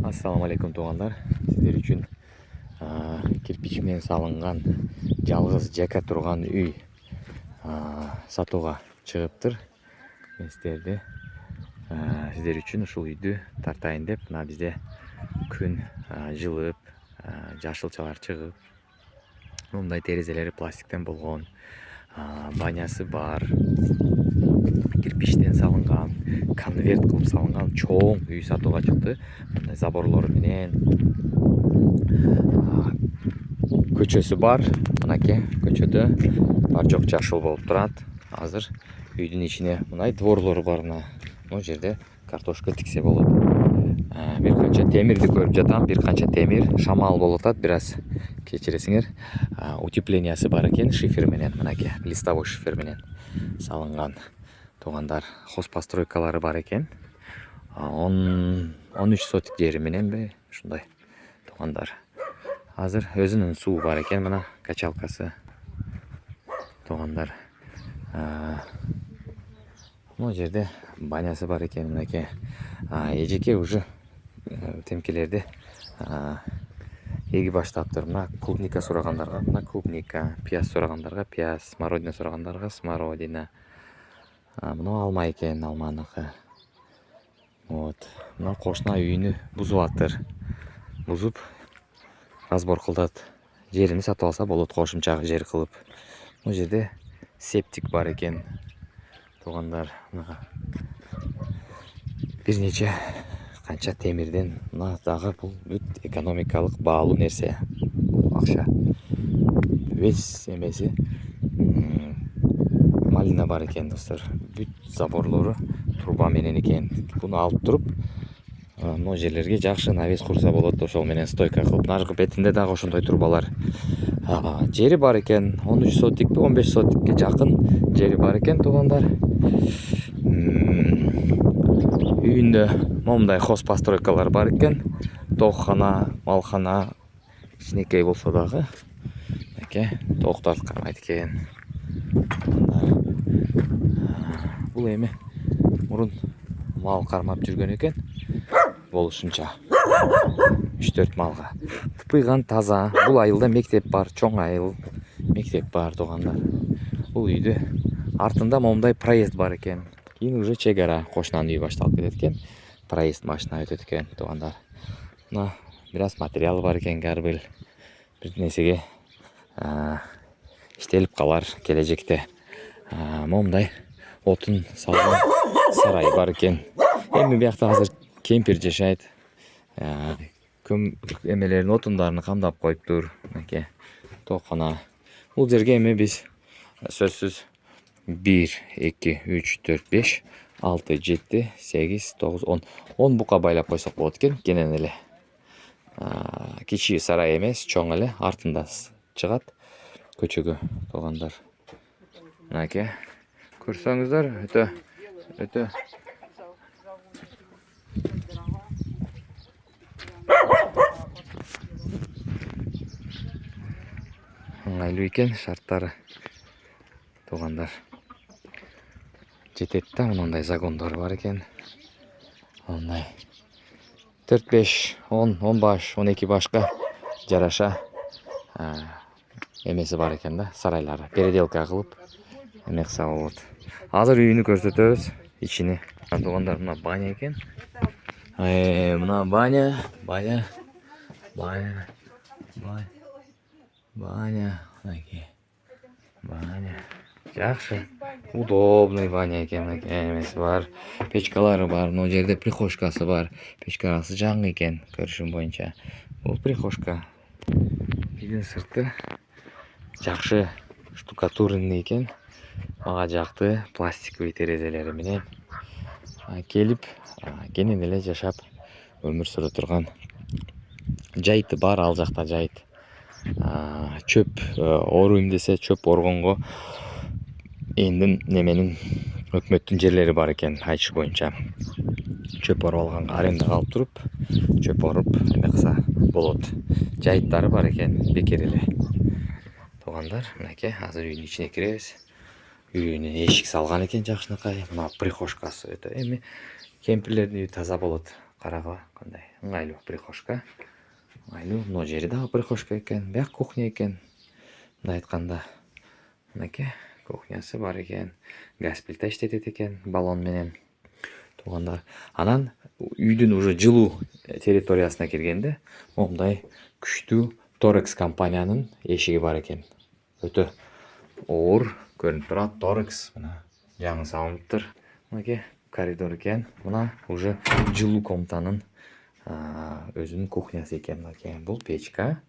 Assalamu alaikum туугандар. Сиздер үчүн кирпич менен салынган жалгыз жака турган үй сатууга чыгыптыр. Мен сиздер үчүн ушул үйдү тартайын деп, мына бизде күн жылып, жашылчалар чыгып, мындай терезелери пластиктен болгон, банясы бар, кирпичтен салынган, конверт кылып салынган чоң үй сатууга чыкты. Мындай заборлору менен көчөсү бар. Мынакей көчөдө бар жок жашыл болуп турат. Азыр үйдүн ичине мындай дворлору бар. Бул жерде картошка тиксе болот. Бир канча темирди көрүп жатам. Бир канча темир, шамал болуп атат, бир аз кечиресиңер. Утеплениясы бар экен, шифер менен, мынакей листовой шифер менен салынган. Туугандар, хозпостройкалары бар экен. 13 сотик жери мененби ушундай. Туугандар, азыр өзүнүн суу бар экен, мына качалкасы. Туугандар, могу жерде банясы бар экен, мынакей. Эжеке уже темкелерди эги баштаптыр. Мына клубника сурагандарга мына клубника, пияз сурагандарга пияз, смородина сурагандарга смородина. Мына алма экен, алманыкы. Вот. Мына кошуна үйүнү бузуп атыр. Бузуп разбор кылдат. Жерини сатып алса болот, кошумча жер кылып. Бул жерде септик бар экен. Туугандар, мына бир нече канча темирден, мына дагы бул бүт экономикалык баалуу нерсе. Акча. Вес эмеси малина бар экен, достор. Бүт заборлору труба менен экен. Буну алып туруп, могу жерлерге жакшы навес курса болот, ошол менен стойка кылып. Наркы бетинде дагы ошондой трубалар. Жери бар экен, 13 сотикпи, 15 сотикке жакын жери бар экен, туугандар. Үйүндө момундай хозпостройкалар бар экен. Тоокхана, малхана, кичинекей болсо дагы. Мынакей, тооктарды кармайт экен. Бул эми мурун мал кармап жүргөн экен. Болушунча 3-4 малга. Тыпыйган таза. Бул айылда мектеп бар, чоң айыл. Мектеп бар, туугандар. Бул үйдү артында момундай проезд бар экен. Кийин уже чек ара, кошунанын үйү башталып кетет экен. Проезд машина өтөт экен, туугандар. Мына бир аз материал бар экен, гарбыл. Бир нерсеге иштелип калар келечекте. Момундай отун салган сарай бар экен. Эми биякта азыр кемпир жашайт. Эмелерин отундарын камдап коюптур. Мынакей тоокхана. Бул жерге эми биз сөзсүз 1, 2, 3, 4, 5, 6, 7, 8, 9, 10. 10 бука байлап койсок болот экен, кенен эле. Кичи сарай эмес, чоң эле, артында чыгат көчөгө, туугандар. Мынакей. Көрсөңүздөр, өтө ыңгайлуу экен шарттары, туугандар. Жетет да, мындай загондор бар экен. Мындай 4-5, 10, 10 баш, 12 башка жараша эмеси бар экен да, сарайлары. Переделка кылып эме кылса болот. Азыр үйүнү көрсөтөбүз, ичини. Туугандар, мына баня экен. Мына баня. Мынакей. Баня. Жакшы. Удобный баня экен, мынакей эмеси бар. Печкалары бар. Могу жерде прихожкасы бар. Печкасы жаңы экен, көрүшүм боюнча. Бул прихожка. Үйдүн сырты жакшы штукатурный экен. Мага жакты, пластиковый терезелери менен. Келип, кенен эле жашап өмүр сүрө турган. Жайыты бар, ал жакта жайыт. Чөп оруйм десе, чөп оргонго эндин неменин өкмөттүн жерлери бар экен, айтыш боюнча. Чөп оруп алганга арендага алып туруп, чөп оруп эме кылса болот. Жайыттары бар экен, бекер эле. Туугандар, мынакей, азыр үйдүн ичине киребиз. Үйүнө эшик салган экен жакшынакай. Мына прихожкасы өтө. Эми кемпирлердин үйү таза болот. карагыла кандай ыңгайлуу прихожка. Ыңгайлуу. Мына жери дагы прихожка экен. Бияк кухня экен. Мындай айтканда мынакей кухнясы бар экен. Газ плита иштетет экен баллон менен. Туугандар. Анан үйдүн уже жылуу территориясына киргенде момундай күчтүү Torex компаниянын эшиги бар экен. Өтө оор көрүнүп турат. Torex мына жаңы салыныптыр. Мынакей коридор экен. Мына уже жылуу комнатанын өзүнүн кухнясы экен. Мынакей бул печка,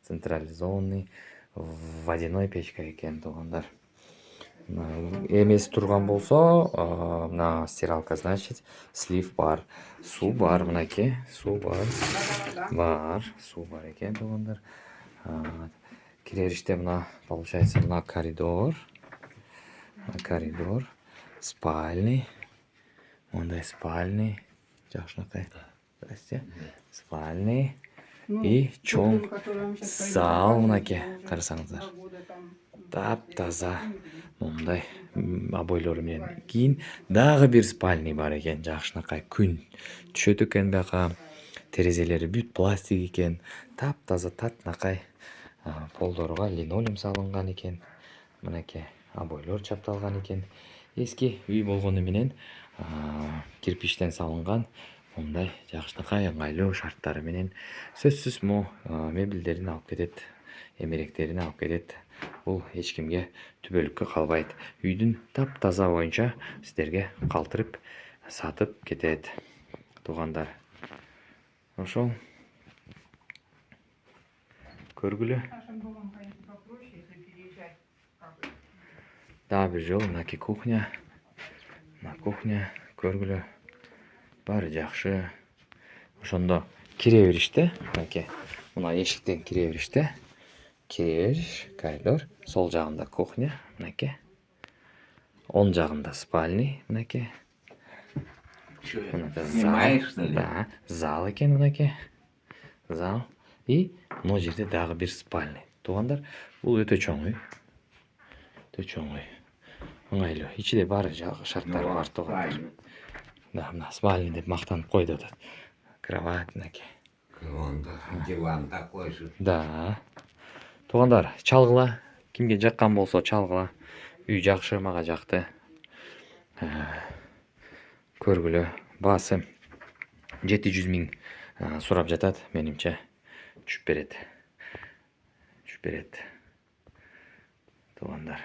централизованный водяной печка экен туугандар. Эмеси турган болсо, мына стиралка, значит, слив бар, суу бар, мынакей, суу бар. Суу бар экен туугандар. Кире бериште мына получается мына коридор. Спальный. Мындай спальный. Жакшынакай. Здрасте. Спальный. И чоң зал мынакей. Карасаңыздар. Таптаза момундай обойлору менен. Кийин дагы бир спальный бар экен. Жакшынакай күн түшөт экен бияка. Терезелери бүт пластик экен. Таптаза татынакай. Полдорго линолеум салынган экен. Мынакей обойлор чапталган экен. Эски үй болгону менен кирпичтен салынган мындай жакшынакай ыңгайлуу шарттары менен сөзсүз мебелдерин алып кетет, эмеректерин алып кетет. Бул эч кимге түбөлүккө калбайт. Үйдүн таптаза боюнча сиздерге калтырып сатып кетет. Туугандар. Ошол көргүлө. Дагы бир жолу мынакей кухня. Мына кухня көргүлө. Баары жакшы. Ошондо кире бериште, мынакей. Мына эшиктен кире бериште. Кире бериш, коридор. Сол жагында кухня, мынакей. Оң жагында спальный, мынакей. Да, зал экен мынакей. Зал. И мына жерде дагы бир спальный. Туугандар, бул өтө чоң үй. Өтө чоң үй. Ыңгайлуу. Ичиде баары шарттары бар туугандар. Да, мына спальный деп мактанып койду атат. Кровать мынакей. Диван такой же. Да. Туугандар, чалгыла. Кимге жаккан болсо чалгыла. Үй жакшы, мага жакты. Көргүлө. Баасы 700 000 сурап жатат, менимче. Түшүп берет. Туугандар.